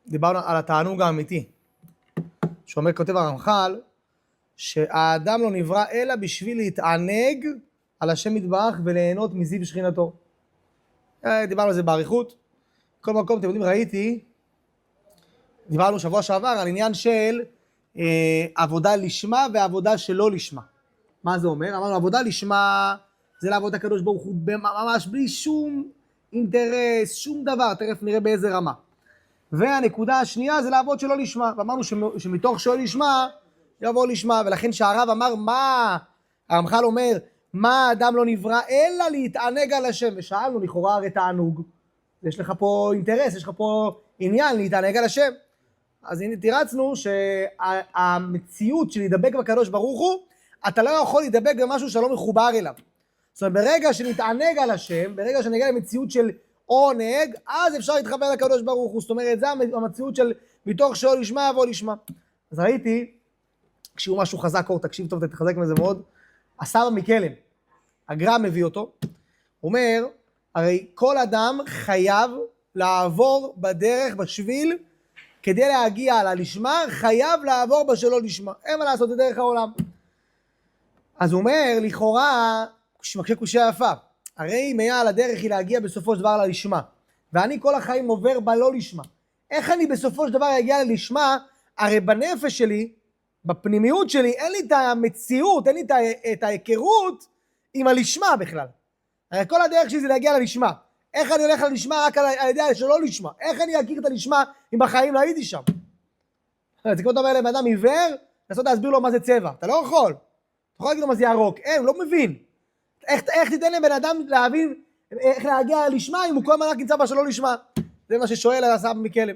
דיברנו על התענוג האמיתי. שאומר, כותב הרמח"ל, שהאדם לא נברא אלא בשביל להתענג על השם יתברך וליהנות מזיו שכינתו. דיברנו על זה בעריכות. כל מקום, אתם יודעים, דיברנו שבוע שעבר על עניין של עבודה לשמה ועבודה שלא לשמה. מה זה אומר? אמרנו, עבודה לשמה זה לעבוד הקדוש ברוך הוא ממש בלי שום אינטרס, שום דבר, תכף נראה באיזה רמה. והנקודה השנייה זה לעבוד שלא לשמה, ואמרנו שמתוך שלא לשמה יבוא לשמה, ולכן שהרב אמר מה, הרמח"ל אומר, מה האדם לא נברא אלא להתענג על השם, ושאלנו לכאורה הרי תענוג, יש לך פה אינטרס, יש לך פה עניין להתענג על השם. אז הנה תירצנו שהמציאות של להידבק בקדוש ברוך הוא, אתה לא יכול להידבק במשהו שלא מחובר אליו. זאת אומרת, ברגע שנתענג על השם, ברגע שנגיע למציאות של עונג, אז אפשר להתחבר לקדוש ברוך הוא. זאת אומרת, זה המציאות של מתוך שלא לשמה יבוא לשמה. אז ראיתי, כשהוא משהו חזק, אור, תקשיב טוב, תתחזק מזה מאוד, הסבא מקלם, הגר"א מביא אותו, הוא אומר, הרי כל אדם חייב לעבור בדרך, בשביל, כדי להגיע ללשמה, חייב לעבור בשלא לשמה. אין מה לעשות, זה דרך העולם. אז הוא אומר, לכאורה, מקשה קושיה יפה, הרי אם היה על הדרך היא להגיע בסופו של דבר ללשמה, ואני כל החיים עובר בלא לשמה. איך אני בסופו של דבר אגיע ללשמה? הרי בנפש שלי, בפנימיות שלי, אין לי את המציאות, אין לי את ההיכרות עם הלשמה בכלל. הרי כל הדרך שלי זה להגיע ללשמה. איך אני הולך ללשמה רק על ידי שלא לשמה? איך אני אכיר את הלשמה אם בחיים לא הייתי שם? זה כמו אתה אומר לבן אדם עיוור, לנסות להסביר לו מה זה צבע. אתה לא יכול. אתה יכול להגיד לו מה זה ירוק. אין, הוא לא מבין. איך תיתן לבן אדם להבין איך להגיע לשמה אם הוא כל הזמן רק נמצא בשלא לשמה? זה מה ששואל על הסבא מקלם.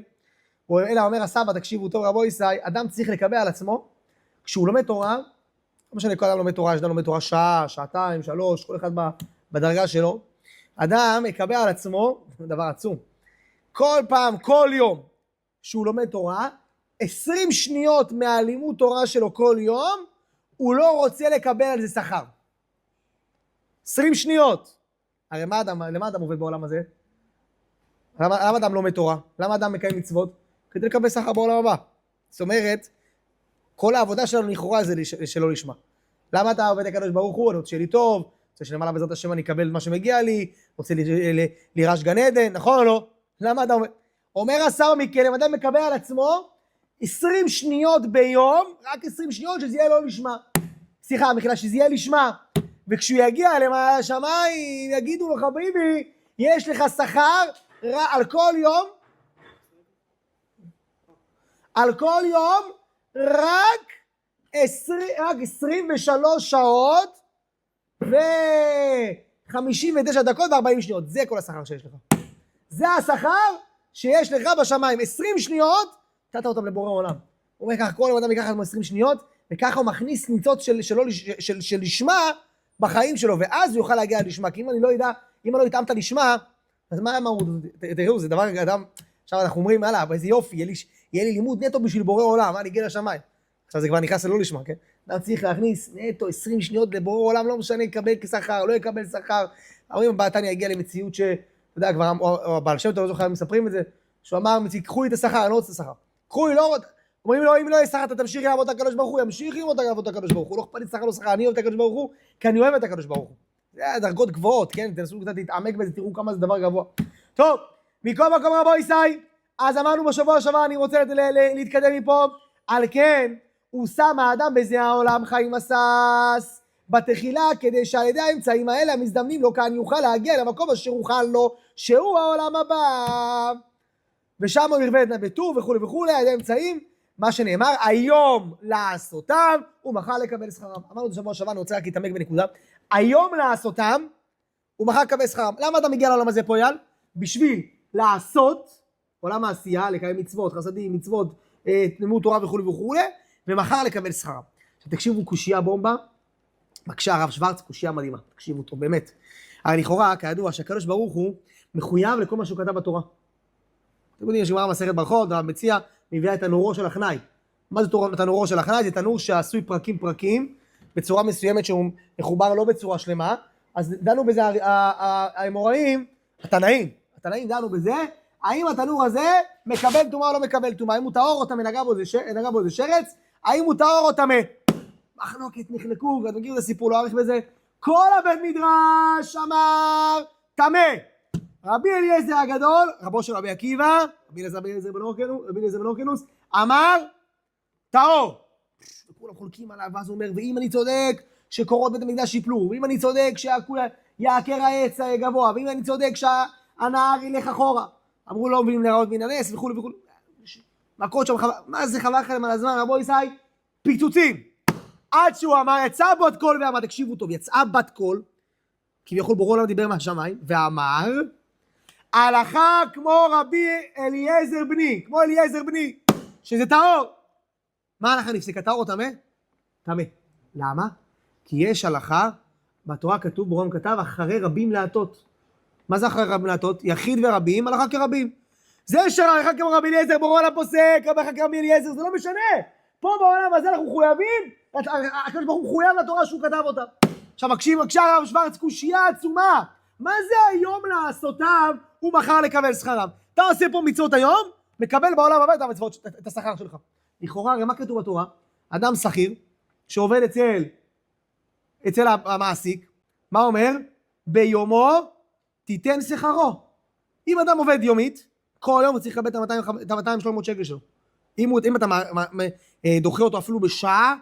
אלא אומר הסבא, תקשיבו טוב רבו ישראל, אדם צריך לקבל על עצמו, כשהוא לומד תורה, לא משנה כל אדם לומד תורה, יש אדם לומד תורה שעה, שעתיים, 3, כל אחד בדרגה שלו, אדם יקבל על עצמו, דבר עצום, כל פעם, כל יום שהוא לומד תורה, 20 שניות מהלימוד תורה שלו כל יום, הוא לא רוצה לקבל על זה שכר. 20 שניות. הרי למה אדם עובד בעולם הזה? למה אדם לומד תורה? למה אדם מקיים מצוות? כדי לקבל שכר בעולם הבא. זאת אומרת, כל העבודה שלנו לכאורה זה שלא לשמה. למה אתה עובד הקדוש ברוך הוא? אני רוצה שיהיה לי טוב, רוצה שלמעלה בעזרת השם אני אקבל מה שמגיע לי, רוצה לירש גן עדן, נכון או לא? למה אתה עובד? אומר הסבא מקלם, אדם מקבל על עצמו 20 שניות ביום, רק 20 שניות שזה יהיה לא לשמה. סליחה, מחילה שזה יהיה לשמה. וכשהוא יגיע לשמיים, יגידו לו, חביבי, יש לך שכר על כל יום, רק 23 שעות ו-59 דקות ו-40 שניות. זה כל השכר שיש לך. זה השכר שיש לך בשמיים. 20 שניות, נתת אותם לבורא עולם. הוא אומר ככה, כל אדם ייקח לנו 20 שניות, וככה הוא מכניס ניצוץ של לשמה בחיים שלו, ואז הוא יוכל להגיע לשמה. כי אם אני לא יודע, אם אני לא אתאמת לשמה, אז מה אמרו? תראו, זה דבר אדם, עכשיו אנחנו אומרים, הלאה, איזה יופי, יהיה לי לימוד נטו בשביל בורא עולם, אני אגיע לשמיים. עכשיו זה כבר נכנס ללא לשמה, כן? אדם צריך להכניס נטו 20 שניות לבורא עולם, לא משנה, יקבל כשכר, לא יקבל שכר. אומרים, בתניא יגיע למציאות אתה יודע, כבר הבעל שם טוב, זוכר, מספרים את זה, שהוא אמר, קחו לי את השכר, אני לא רוצה את השכר. קחו לי, לא, אומרים לו, אם לא יהיה שכר, אתה תמשיך לעבוד את הקדוש ברוך הוא, ימשיך לעבוד את הקדוש ברוך הוא, לא אכפת לי שכר, לא שכר, אני אוהב את הקדוש ברוך הוא, כי אני אוהב את הקדוש ברוך הוא. זה דרגות גבוהות, כן? תנסו קצת להתעמק בזה, תראו כמה זה דבר גבוה. טוב, מכל מקום רבו ישראל, אז אמרנו בשבוע שעבר, אני רוצה להתקדם מפה, על כן, הוא שם האדם בזה העולם חיים מסס, בתחילה, כדי שעל ידי האמצעים האלה המזדמנים לו כאן יוכל להגיע למקום אשר הוכן לו, שהוא העולם הבא. ושם הוא ירווה את נבטו וכו' וכו', על ידי האמצעים, מה שנאמר, היום לעשותם ומחר לקבל שכרם. אמרנו בשבוע שעבר, אני רוצה רק להתעמק בנקודה, היום לעשותם ומחר לקבל שכרם. למה אתה מגיע לעולם הזה פה, יאל? בשביל לעשות, עולם העשייה, לקיים מצוות, חסדים, מצוות, לימוד תורה וכו' וכו', ומחר לקבל שכרם. עכשיו תקשיבו, קושייה בומבה, בבקשה הרב שוורץ, קושייה מדהימה, תקשיבו טוב, באמת. הרי לכאורה, כידוע, שהקדוש ברוך הוא מחויב לכל מה שהוא כתב בתורה. אתם יודעים, יש גמרא מסכת ברכות, הרב מציע, מביאה את תנורו של החנאי. מה זה תנורו של החנאי? זה תנור שעשוי פרקים, בצורה מסוימת שהוא מחובר לא בצורה שלמה, אז דנו בזה האמוראים, התנאים דנו בזה, האם התנור הזה מקבל טומאה או לא מקבל טומאה? האם הוא טהור או טמא? נגע בו איזה שרץ? האם הוא טהור או טמא? מחלוקת, נחלקו, אתם מכירים את הסיפור, לא אאריך בזה. כל הבית מדרש אמר טמא. רבי אליעזר הגדול, רבו של רבי עקיבא, רבי אליעזר בן הורקנוס, אמר טהור. וכולם חולקים עליו, ואז הוא אומר, ואם אני צודק שקורות בית המקדש יפלו, ואם אני צודק שיעקר העץ גבוה, ואם אני צודק שהנהר ילך אחורה. אמרו לא מבינים להיראות מן הנס וכו' וכו'. מכות שם, מה זה חבל לכם על הזמן, רבו ישי? פיצוצים. עד שהוא אמר, יצאה בת קול ואמר, תקשיבו טוב, יצאה בת קול, כביכול בורא עולם דיבר מהשמיים, ואמר, הלכה כמו רבי אליעזר בני, כמו אליעזר בני, שזה טהור. מה ההלכה נפסקה, טהור או טמא? טמא. למה? כי יש הלכה, בתורה כתוב, בורא עולם כתב, אחרי רבים להטות. מה זה אחרי רבים להטות? יחיד ורבים, הלכה כרבים. זה שהלכה כמו רבי אליעזר, בורא עולם פוסק, הלכה כרבי אליעזר, זה לא משנה. פה בעולם הזה אנחנו מחויבים, הקדוש ברוך הוא מחויב לתורה שהוא כתב אותה. עכשיו מקשיב הרב שוורץ, קושייה עצומה. מה זה היום לעשותיו ומחר לקבל שכרם? אתה עושה פה מצוות היום, מקבל בעולם הבא את השכר שלך. לכאורה, הרי מה כתוב בתורה? אדם שכיר שעובד אצל המעסיק, מה אומר? ביומו תיתן שכרו. אם אדם עובד יומית, כל יום הוא צריך לקבל את ה-200-300 שקל שלו. אם אתה דוחה אותו אפילו בשעה,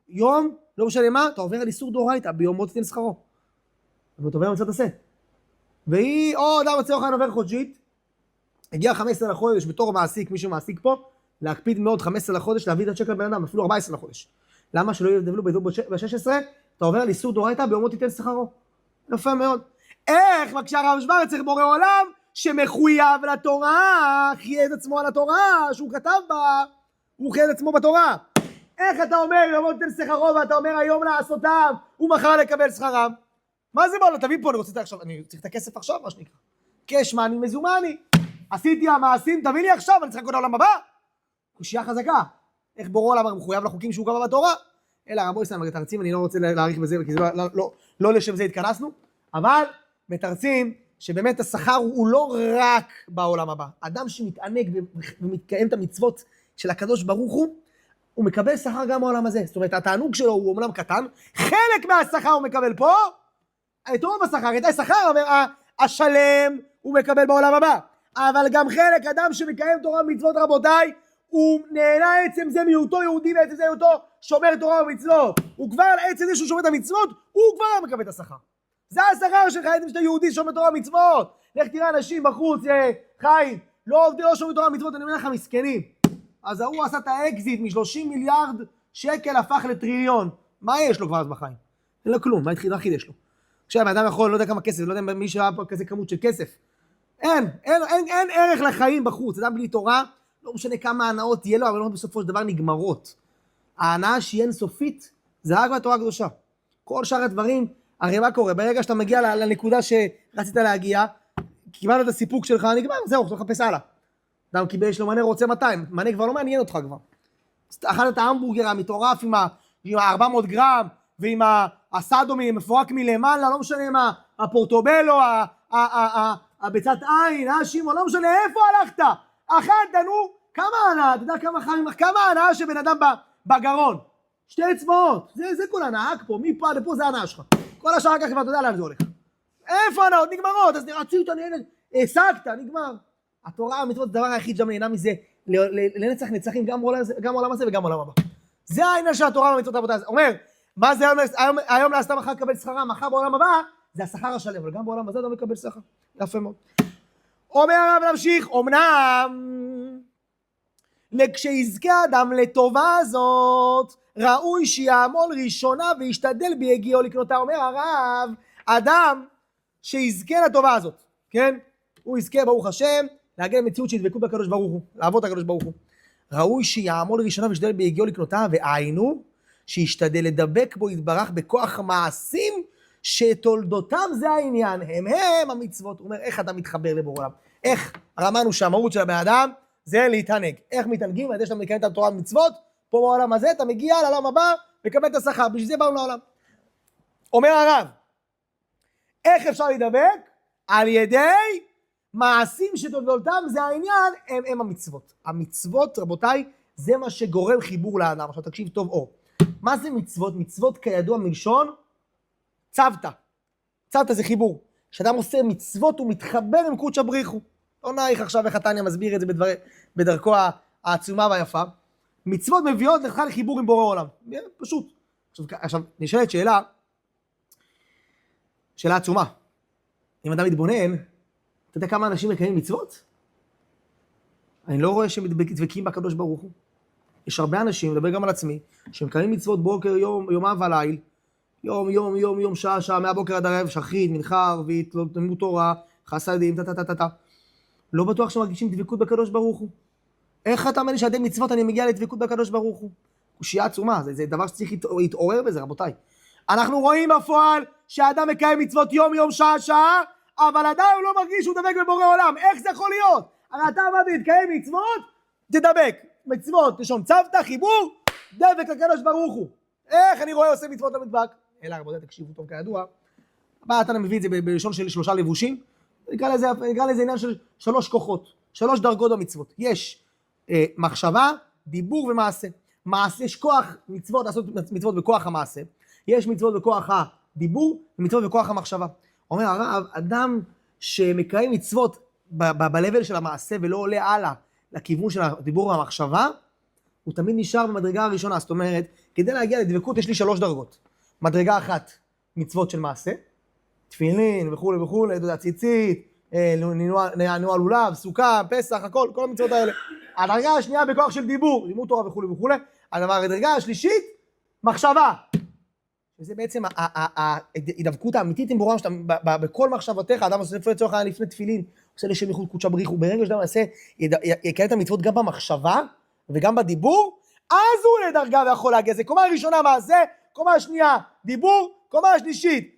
יום, לא משנה מה, אתה עובר על איסור דאורייתא, ביומו תיתן שכרו. ואתה עובר מצוות עשה. והיא, או אדם מצא אוכל עובר חודשית, הגיע 15 לחודש בתור מעסיק, מישהו מעסיק פה, להקפיד מאוד 15 לחודש, להביא את הצ'ק לבן אדם, אפילו 14 לחודש. למה שלא יבדלו ב-16? אתה עובר על איסור דאורייתא, ביומו תיתן שכרו. יפה מאוד. איך מקשה הרב שוורץ צריך בורא עולם שמחויב לתורה, חיה את עצמו על התורה שהוא כתב בה, הוא חיה את עצמו בתורה. איך אתה אומר ביומו תיתן שכרו ואתה אומר היום לעשותיו ומחר לקבל שכרם? מה זה בעולם? תביא פה, אני צריך את הכסף עכשיו, מה שנקרא. קשמני מזומני. עשיתי המעשים, תביא לי עכשיו, אני צריך לקרוא לעולם הבא. קושייה חזקה. איך בורא עולם מחויב לחוקים שהוא קבע בתורה? אלא רבו יסיים מתרצים, אני לא רוצה להאריך בזה, כי זה לא לשם זה התכנסנו, אבל מתרצים שבאמת השכר הוא לא רק בעולם הבא. אדם שמתענג ומתקיים את המצוות של הקדוש ברוך הוא מקבל שכר גם בעולם הזה. זאת אומרת, התענוג שלו הוא אומנם קטן, חלק מהשכר הוא מקבל פה, את רוב השכר, את השכר השלם הוא מקבל בעולם הבא. אבל גם חלק, אדם שמקיים תורה ומצוות רבותיי, הוא נהנה עצם זה מהיותו יהודי ועצם זה מהיותו שומר תורה ומצוות. הוא כבר עצם זה שהוא שומר את המצוות, הוא כבר מקבל את השכר. זה השכר שלך, עצם שאתה יהודי שומר תורה ומצוות. לך תראה אנשים בחוץ, חיים, לא עובדים, לא שומרים תורה ומצוות, אני אומר לך מסכנים. אז הוא עשה את האקזיט מ-30 מיליארד שקל הפך לטריליון. מה יש לו כבר אז בחיים? אין לו כלום, מה חיד יש לו? עכשיו, האדם יכול, לא יודע כמה כסף, לא יודע מי שהיה פה כזה כמות של כסף. אין ערך לחיים בחוץ. אדם בלי תורה, לא משנה כמה הנאות תהיה לו, אבל לא בסופו של דבר נגמרות. ההנאה שהיא אינסופית, זה רק בתורה הקדושה. כל שאר הדברים, הרי מה קורה? ברגע שאתה מגיע לנקודה שרצית להגיע, קיבלת את הסיפוק שלך, נגמר, זהו, אתה מחפש הלאה. אדם קיבל, יש לו מנה רוצה 200, מנה כבר לא מעניין אותך כבר. אכלת את ההמבורגר המטורף עם ה-400 גרם, ועם הסאדומי מפורק מלמעלה, לא משנה מה, הפורטובלו, הביצת עין, שימון, לא משנה איפה הלכת, אכלת, נו, כמה הנאה, אתה יודע כמה הנאה שבן אדם בגרון, 2 אצבעות, זה כל הנאה פה, מפה לפה זה הנאה שלך, כל השאר כך כבר אתה יודע לאן זה הולך, איפה הנאות, נגמרות, אז רצית, העסקת, נגמר, התורה המצוות זה הדבר היחיד שם נהנה מזה, לנצח נצחים גם עולם הזה וגם עולם הבא, זה העניין של התורה והמצוות העבודה, אומר, מה זה היום לעשתה מחר לקבל שכרה, מחר בעולם הבא, זה השכר השלם, אבל גם בעולם הזה אתה מקבל שכר. יפה מאוד. אומר הרב להמשיך, אמנם, כשיזכה אדם לטובה הזאת, ראוי שיעמול ראשונה וישתדל בהגיעו לקנותה. אומר הרב, אדם שיזכה לטובה הזאת, כן? הוא יזכה ברוך השם, להגיע למציאות שידבקו בקדוש ברוך הוא, לעבוד את הקדוש ברוך הוא. ראוי שיעמול ראשונה וישתדל בהגיעו לקנותה, והיינו, שישתדל לדבק בו יתברך בכוח מעשים שתולדותם זה העניין, הם המצוות. הוא אומר, איך אתה מתחבר לבורא עולם? איך? רמנו שהמהות של הבן אדם זה להתענג. איך מתענגים? על ידי שאתה מקיים את התורה ומצוות, פה בעולם הזה אתה מגיע לעולם הבא וקבל את השכר, בשביל זה באנו לעולם. אומר הרב, איך אפשר לדבק? על ידי מעשים שתולדותם זה העניין, הם המצוות. המצוות, רבותיי, זה מה שגורם חיבור לאדם. עכשיו תקשיב טוב אור. מה זה מצוות? מצוות כידוע מלשון צוותא. צוותא זה חיבור. כשאדם עושה מצוות הוא מתחבר עם קודשא בריחו. לא נעיך עכשיו איך התניא מסביר את זה בדרכו העצומה והיפה. מצוות מביאות לך לחיבור עם בורא עולם. פשוט. עכשיו נשאלת שאלה עצומה. אם אדם מתבונן, אתה יודע כמה אנשים מקיימים מצוות? אני לא רואה שהם דבקים בקדוש ברוך הוא. יש הרבה אנשים, מדבר גם על עצמי, שמקיימים מצוות בוקר, יומם וליל, יום, שעה, מהבוקר עד הערב, שחרית, מנחה, ערבית, לימוד תורה, חסדים, לא בטוח שמרגישים דבקות בקדוש ברוך הוא. איך אתה אומר לי שעדי מצוות אני מגיע לדבקות בקדוש ברוך הוא? קושיה עצומה, זה דבר שצריך להתעורר בזה, רבותיי. אנחנו רואים בפועל שהאדם מקיים מצוות יום, שעה, אבל עדיין הוא לא מרגיש שהוא דבק בבורא עולם. איך זה יכול להיות? הרי אתה אמרת להתקיים מצוות, תדבק. מצוות, לשון צוותא, חיבור, דבק לקדוש ברוך הוא. איך אני רואה עושה מצוות למדבק? אלא רבותיי, תקשיבו טוב כידוע. הבא אתה מביא את זה בלשון של 3 לבושים. נקרא לזה עניין של 3 כוחות, 3 דרגות במצוות. יש מחשבה, דיבור ומעשה. מעשה, יש כוח מצוות, לעשות מצוות בכוח המעשה. יש מצוות בכוח הדיבור ומצוות בכוח המחשבה. אומר הרב, אדם שמקיים מצוות ב-level של המעשה ולא עולה הלאה לכיוון של הדיבור והמחשבה, הוא תמיד נשאר במדרגה הראשונה. זאת אומרת, כדי להגיע לדבקות יש לי 3 דרגות. מדרגה אחת, מצוות של מעשה, תפילין וכו', ציצית, נועל לולב, סוכה, פסח, הכל, כל המצוות האלה. הדרגה השנייה בכוח של דיבור, לימוד תורה וכו'. הדרגה השלישית, מחשבה. וזה בעצם ההידבקות האמיתית עם בורא עולם, בכל מחשבותיך, האדם עושה לצורך לפני תפילין, עושה לשם ייחוד קודשא בריחו, ברגע שאדם יקיים את המצוות גם במחשבה וגם בדיבור, אז הוא לדרגה ויכול להגיע. זה קומה ראשונה מעשה, קומה שנייה דיבור, קומה שלישית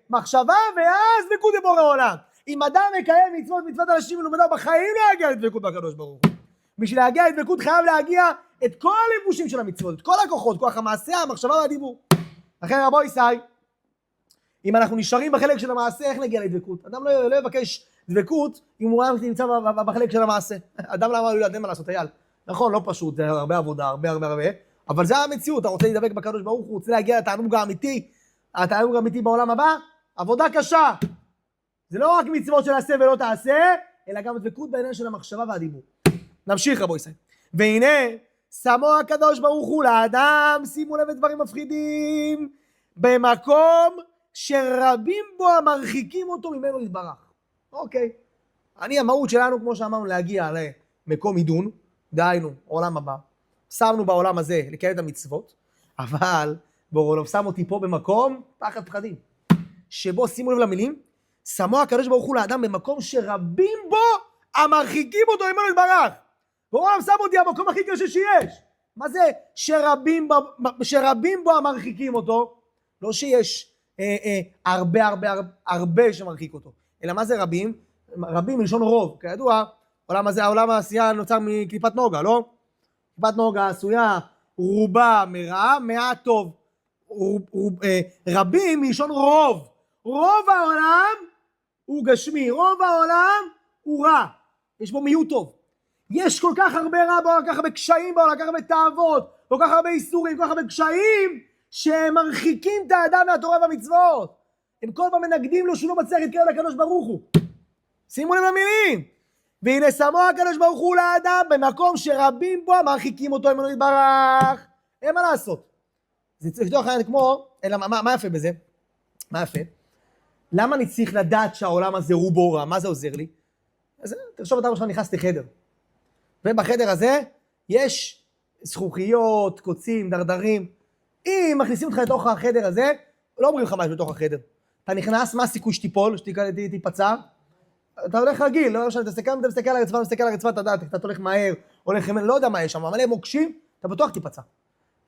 מחשבה, ואז דבקות בבורא עולם. אם אדם מקיים מצוות אנשים מלומדה בחיים לא יגיע לדבקות בקדוש ברוך הוא. בשביל להגיע לדבקות חייב להגיע את כל הלבושים של המצוות, את כל הכוחות, כוח המעשה, המחשבה והדיבור. לכן רבו ישראל, אם אנחנו נשארים בחלק של המעשה, איך נגיע לדבקות? אדם לא יבקש דבקות אם הוא נמצא בחלק של המעשה. אדם למה הוא יודע מה לעשות, אייל? נכון, לא פשוט, זה הרבה עבודה, הרבה, אבל זה המציאות. אתה רוצה להידבק בקדוש ברוך הוא, רוצה להגיע לתענוג האמיתי, התענוג האמיתי בעולם הבא, עבודה קשה. זה לא רק מצוות של עשה ולא תעשה, אלא גם דבקות בעניין של המחשבה והדיבור. נמשיך רבו ישראל. והנה, שמו הקדוש ברוך הוא לאדם, שימו לב לדברים מפחידים, במקום שרבים בו המרחיקים אותו ממנו להתברך. אוקיי. המהות שלנו, כמו שאמרנו, להגיע למקום עידון, דהיינו, עולם הבא. שמנו בעולם הזה לקיים את המצוות, אבל בורא שם אותי פה במקום פחד פחדים. שבו, שימו לב למילים, שמו הקדוש ברוך הוא לאדם במקום שרבים בו המרחיקים אותו ממנו להתברך. בורא שם אותי המקום הכי קשה שיש. מה זה שרבים בו המרחיקים אותו? לא שיש הרבה שמרחיק אותו, אלא מה זה רבים? רבים מלשון רוב. כידוע, העולם העשייה נוצר מקליפת נוגה, לא? קליפת נוגה עשויה רובה מרע, מעט טוב. רבים מלשון רוב. רוב העולם הוא גשמי, רוב העולם הוא רע. יש בו מיעוט טוב. יש כל כך הרבה רע בעולם, כל כך הרבה קשיים בעולם, כל כך הרבה תאוות, כל כך הרבה איסורים, כל כך הרבה קשיים, שהם מרחיקים את האדם מהתורה והמצוות. הם כל פעם מנגדים לו שהוא לא מצליח להתקרב לקדוש ברוך הוא. שימו לב למילים. והנה שמו הקדוש ברוך הוא לאדם במקום שרבים בו מרחיקים אותו ממנו להתברך. אין מה לעשות. זה צריך לתוך העניין כמו, אלא מה יפה בזה? מה יפה? למה אני צריך לדעת שהעולם הזה רובו רע? מה זה עוזר לי? אז תרשום אותם עכשיו נכנס לחדר. ובחדר הזה יש זכוכיות, קוצים, דרדרים. אם מכניסים אותך לתוך החדר הזה, לא אומרים לך מה יש בתוך החדר. אתה נכנס, מה הסיכוי שתיפול, שתיפצע? אתה הולך רגיל, לא משנה, אתה מסתכל על הרצפה, אתה יודע, אתה הולך מהר, הולך, לא יודע מה יש שם, מלא מוקשים, אתה בטוח תיפצע.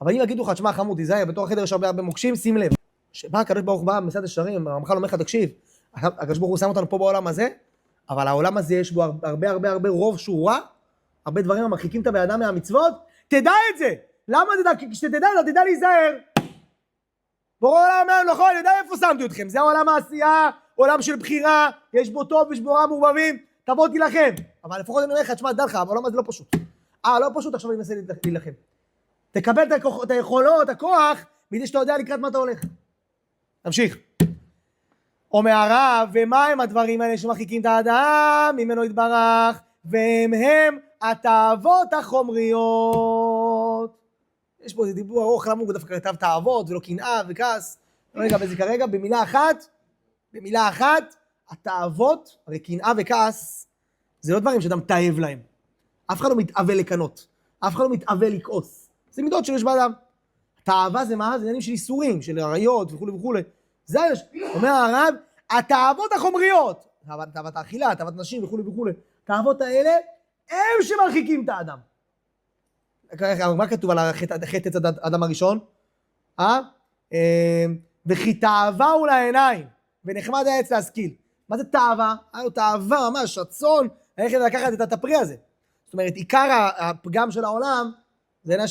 אבל אם יגידו לך, תשמע חמוד, תיזהר, בתוך החדר יש הרבה מוקשים, שים לב. שבא הקדוש ברוך הוא בא במסעד השערים, הרמח"ל אומר לך, תקשיב, הקדוש ברוך הוא שם אותנו פה בעולם הזה, אבל העולם הזה יש בו הרבה רוב שהוא רע, הרבה דברים המרחיקים את האדם מהמצוות, תדע את זה. למה תדע? כשתדע, אתה תדע להיזהר. בורא עולם אומר, נכון, אני יודע איפה שמתי אתכם, זה העולם העשייה, עולם של בחירה, יש בו טוב, יש בו רע מעורבבים, תבוא תילחם. אבל לפחות אני אומר לך, תשמע, דע לך, העולם הזה לא פשוט. לא פשוט, עכשיו אני מנסה להילחם. תקבל את היכולות, הכוח, מדי שאתה יודע לקראת מה אתה הולך. תמשיך. אומר הרב, ומה הם הדברים האלה שמרחיקים את האדם ממנו יתברך, והם התאוות החומריות. יש פה איזה דיבור ארוך, למה הוא דווקא כתב תאוות ולא קנאה וכעס. לא ניגע בזה כרגע, במילה אחת, התאוות, הרי קנאה וכעס, זה לא דברים שאדם תאב להם. אף אחד לא מתאווה לקנות, אף אחד לא מתאווה לכעוס. זה מידות שיש באדם. תאווה זה מה? זה עניינים של איסורים, של עריות וכו' וכו'. זה אומר הרב, התאוות החומריות, תאוות האכילה, תאוות נשים וכו' וכו'. התאוות האלה הם שמרחיקים את האדם. מה כתוב על חטא אצל האדם הראשון? וכי תאווה הוא לעיניים, ונחמד העץ להשכיל. מה זה תאווה? היה לו תאווה ממש, רצון, ללכת לקחת את הפרי הזה. זאת אומרת, עיקר הפגם של העולם, זה עניין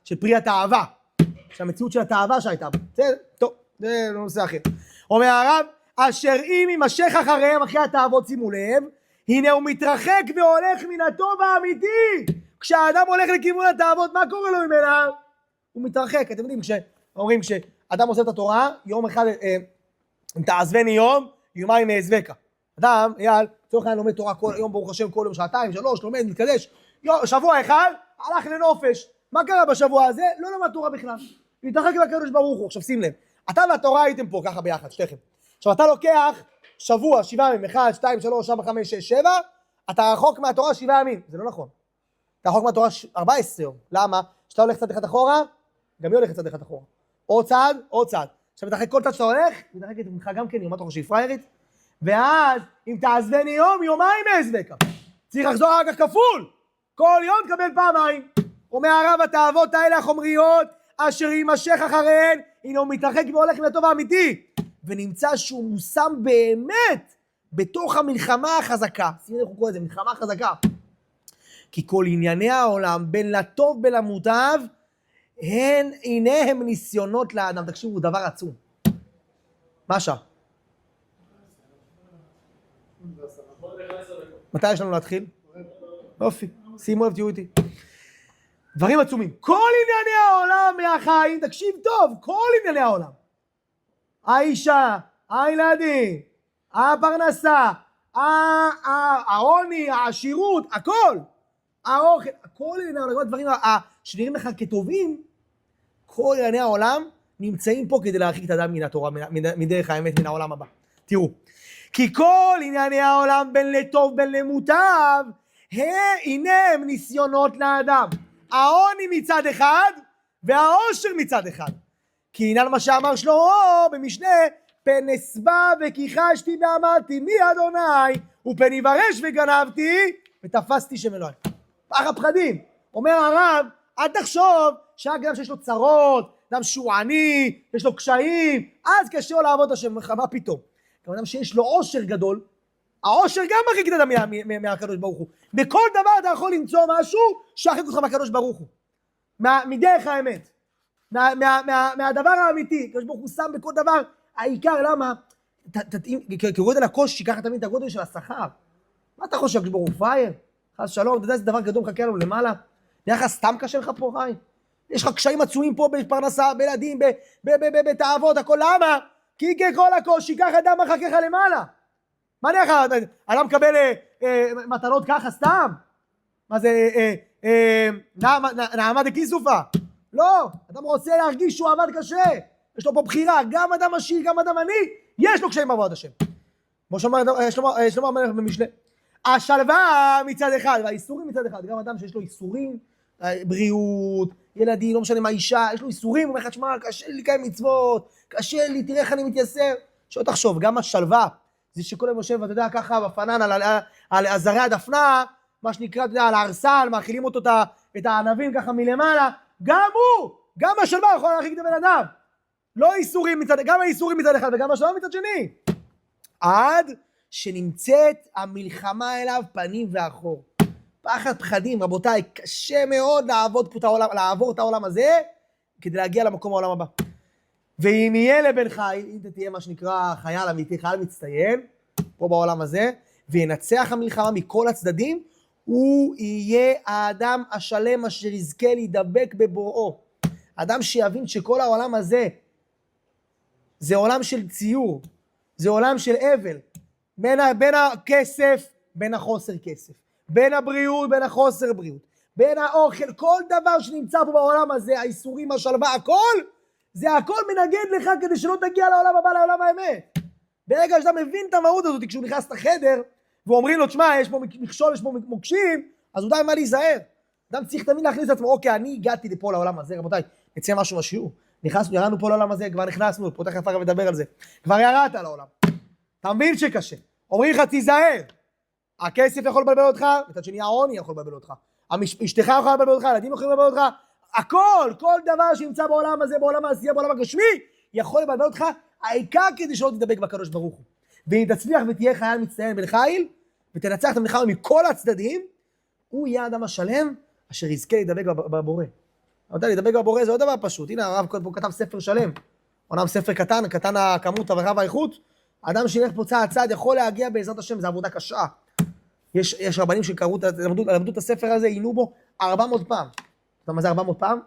של פרי התאווה, של המציאות של התאווה שהייתה בה. טוב, זה נושא אחר. אומר הרב, אשר אם יימשך אחריהם, אחרי התאוות, שימו לב, הנה הוא מתרחק והולך מן הטוב האמיתי. כשהאדם הולך לכיוון התאוות, מה קורה לו ממנה? הוא מתרחק. אתם יודעים, אומרים, כשאדם עושה את התורה, יום אחד, אם תעזבני יום, יומיים אעזבך. אדם, אייל, צורך העניין לומד תורה כל יום, ברוך השם, כל יום, שעתיים, 3, לומד, מתקדש. שבוע אחד, הלך לנופש. מה קרה בשבוע הזה? לא למד תורה בכלל. להתרחק מהקדוש ברוך הוא. עכשיו שים לב, אתה והתורה הייתם פה ככה ביחד, שתיכם. עכשיו אתה לוקח שבוע, 7 ימים, 1, 2, 3, 4, 5, 6, 7, אתה רחוק מהתורה 7 ימים. זה לא נכון. אתה רחוק מהתורה 14 יום. למה? כשאתה הולך צד אחד אחורה, גם היא הולכת צד אחד אחורה. עוד צעד, עוד צעד. עכשיו אתה אחרי כל צד שאתה הולך, מתרחקת ממך גם כן, יומת ראשי פריירית, ואז אם תעזבני יום, יומיים אעזבך. צריך לחזור אחר כך כפול. כל יום תקבל פעמיים. אומר הרב, התאוות האלה החומריות, אשר יימשך אחריהן, הנה הוא מתרחק והולך לטוב האמיתי. ונמצא שהוא מושם באמת בתוך המלחמה החזקה. שימו איך הוא קורא לזה, מלחמה חזקה. כי כל ענייני העולם, בין לטוב בין למוטב, הנה הם ניסיונות לאדם. תקשיבו, דבר עצום. מה השעה? מתי יש לנו להתחיל? יופי, שימו לב, תהיו איתי. דברים עצומים. כל ענייני העולם מהחיים, תקשיב טוב, כל ענייני העולם. האישה, הילדים, הפרנסה, העוני, העשירות, הכל. האוכל, כל ענייני העולם, הדברים שנראים לך כטובים, כל ענייני העולם נמצאים פה כדי להרחיק את האדם מן התורה, מדרך האמת, מן העולם הבא. תראו. כי כל ענייני העולם בין לטוב בין למוטב, הנה הם ניסיונות לאדם. העוני מצד אחד, והעושר מצד אחד. כי עניין מה שאמר שלמה במשנה, פן אסבע וכיחשתי ועמדתי מי אדוני, ופן יברש וגנבתי, ותפסתי שם אלוהי. פחד פחדים. אומר הרב, אל תחשוב שהאדם שיש לו צרות, אדם שהוא עני, יש לו קשיים, אז קשה לו לעבוד השם, מה פתאום? גם אדם שיש לו עושר גדול, העושר גם מרחיק את אדם מהקדוש ברוך הוא. בכל דבר אתה יכול למצוא משהו שירחיק אותך מהקדוש ברוך הוא. מדרך האמת. מהדבר האמיתי. הקדוש ברוך הוא שם בכל דבר. העיקר, למה? כגודל הקושי, ככה תמיד את הגודל של השכר. מה אתה חושב, הקדוש ברוך הוא פייר? חס שלום, אתה יודע איזה דבר גדול מחכה לנו למעלה? נראה לך סתם קשה לך פה, חי? יש לך קשיים עצומים פה בפרנסה, בילדים, בתאוות, הכל. למה? כי ככל הקושי, ככה אדם מחכה לך למעלה. מה נראה לך? אדם מקבל מתנות ככה סתם? מה זה, נעמה דקיסופה? לא, אדם רוצה להרגיש שהוא עבד קשה. יש לו פה בחירה, גם אדם עשיר, גם אדם עני, יש לו קשיים בעבודת השם. כמו שאומר שלמה המלך במשנה. השלווה מצד אחד, והאיסורים מצד אחד. גם אדם שיש לו איסורים, בריאות, ילדים, לא משנה מה אישה, יש לו איסורים, הוא אומר לך, שמע, קשה לי לקיים מצוות, קשה לי, תראה איך אני מתייסר. שלא תחשוב, גם השלווה, זה שכל היום יושב, אתה יודע, ככה בפנן, על עזרי הדפנה, מה שנקרא, אתה יודע, על הארסל, מאכילים אותו את הענבים ככה מלמעלה, גם הוא, גם השלווה יכול להרחיק את הבן אדם. לא איסורים מצד, גם האיסורים מצד אחד וגם השלווה מצד שני. עד שנמצאת המלחמה אליו פנים ואחור. פחד פחדים, רבותיי, קשה מאוד לעבור את העולם הזה, כדי להגיע למקום העולם הבא. ואם יהיה לבן חיל, אם תהיה מה שנקרא חייל אמיתי, חייל מצטיין, פה בעולם הזה, וינצח המלחמה מכל הצדדים, הוא יהיה האדם השלם אשר יזכה להידבק בבוראו. אדם שיבין שכל העולם הזה, זה עולם של ציור, זה עולם של אבל, בין הכסף, בין החוסר כסף, בין הבריאות, בין החוסר בריאות, בין האוכל, כל דבר שנמצא פה בעולם הזה, האיסורים, השלווה, הכל, זה הכל מנגד לך כדי שלא תגיע לעולם הבא, לעולם האמת. ברגע שאתה מבין את המהות הזאת, כשהוא נכנס לחדר, ואומרים לו, תשמע, יש פה מכשול, יש פה מוקשים, אז הוא די מה להיזהר. אדם צריך תמיד להכניס לעצמו, אוקיי, אני הגעתי לפה לעולם הזה, רבותיי, נצא משהו מהשיעור. ירדנו פה לעולם הזה, כבר נכנסנו, פה תכף לדבר על זה. כבר ירדת לעולם. אתה מבין שקשה. אומרים לך, תיזהר. הכסף יכול לבלבל אותך, מצד שני העוני יכול לבלבל אותך. אשתך יכולה לבלבל אותך, ילדים יכולים לבלבל אותך. הכל, כל דבר שנמצא בעולם הזה, בעולם העשייה, בעולם הגשמי, יכול לבלבל אותך, העיקר כדי שלא תדבק בקדוש ברוך הוא. ואם תצליח ותהיה חייל מצטיין בן חיל, ותנצח את המלחמה מכל הצדדים, הוא יהיה האדם השלם, אשר יזכה להידבק בבורא. אבל להידבק בבורא זה עוד דבר פשוט. הנה הרב פה כתב ספר שלם. אומנם ספר קטן הכמות ורב האיכות. האדם שילך פה צעד צעד יכול להגיע בעזרת השם, זו עבודה קשה. יש רבנים שקראו, למדו את הספר הזה, עינו בו 400 פעם. אתה יודע מה זה 400 פעם?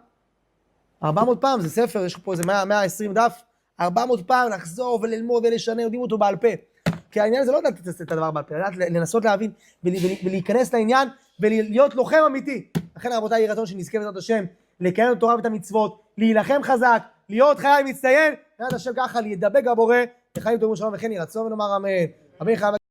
400 פעם זה ספר, יש פה איזה 120 דף, 400 פעם לחזור וללמוד ולשנה, יודעים אותו בעל פה. כי העניין זה לא לדעת את הדבר בעל פה, לנסות להבין ולהיכנס לעניין ולהיות לוחם אמיתי. לכן רבותיי, יהי רצון שנזכה בעזרת השם, לקיים את התורה ואת המצוות, להילחם חזק, להיות חייל מצטיין, בעזרת השם ככה, להידבק בבורא, לחיים טובים ושלום וכן יהי רצון ונאמר אמן.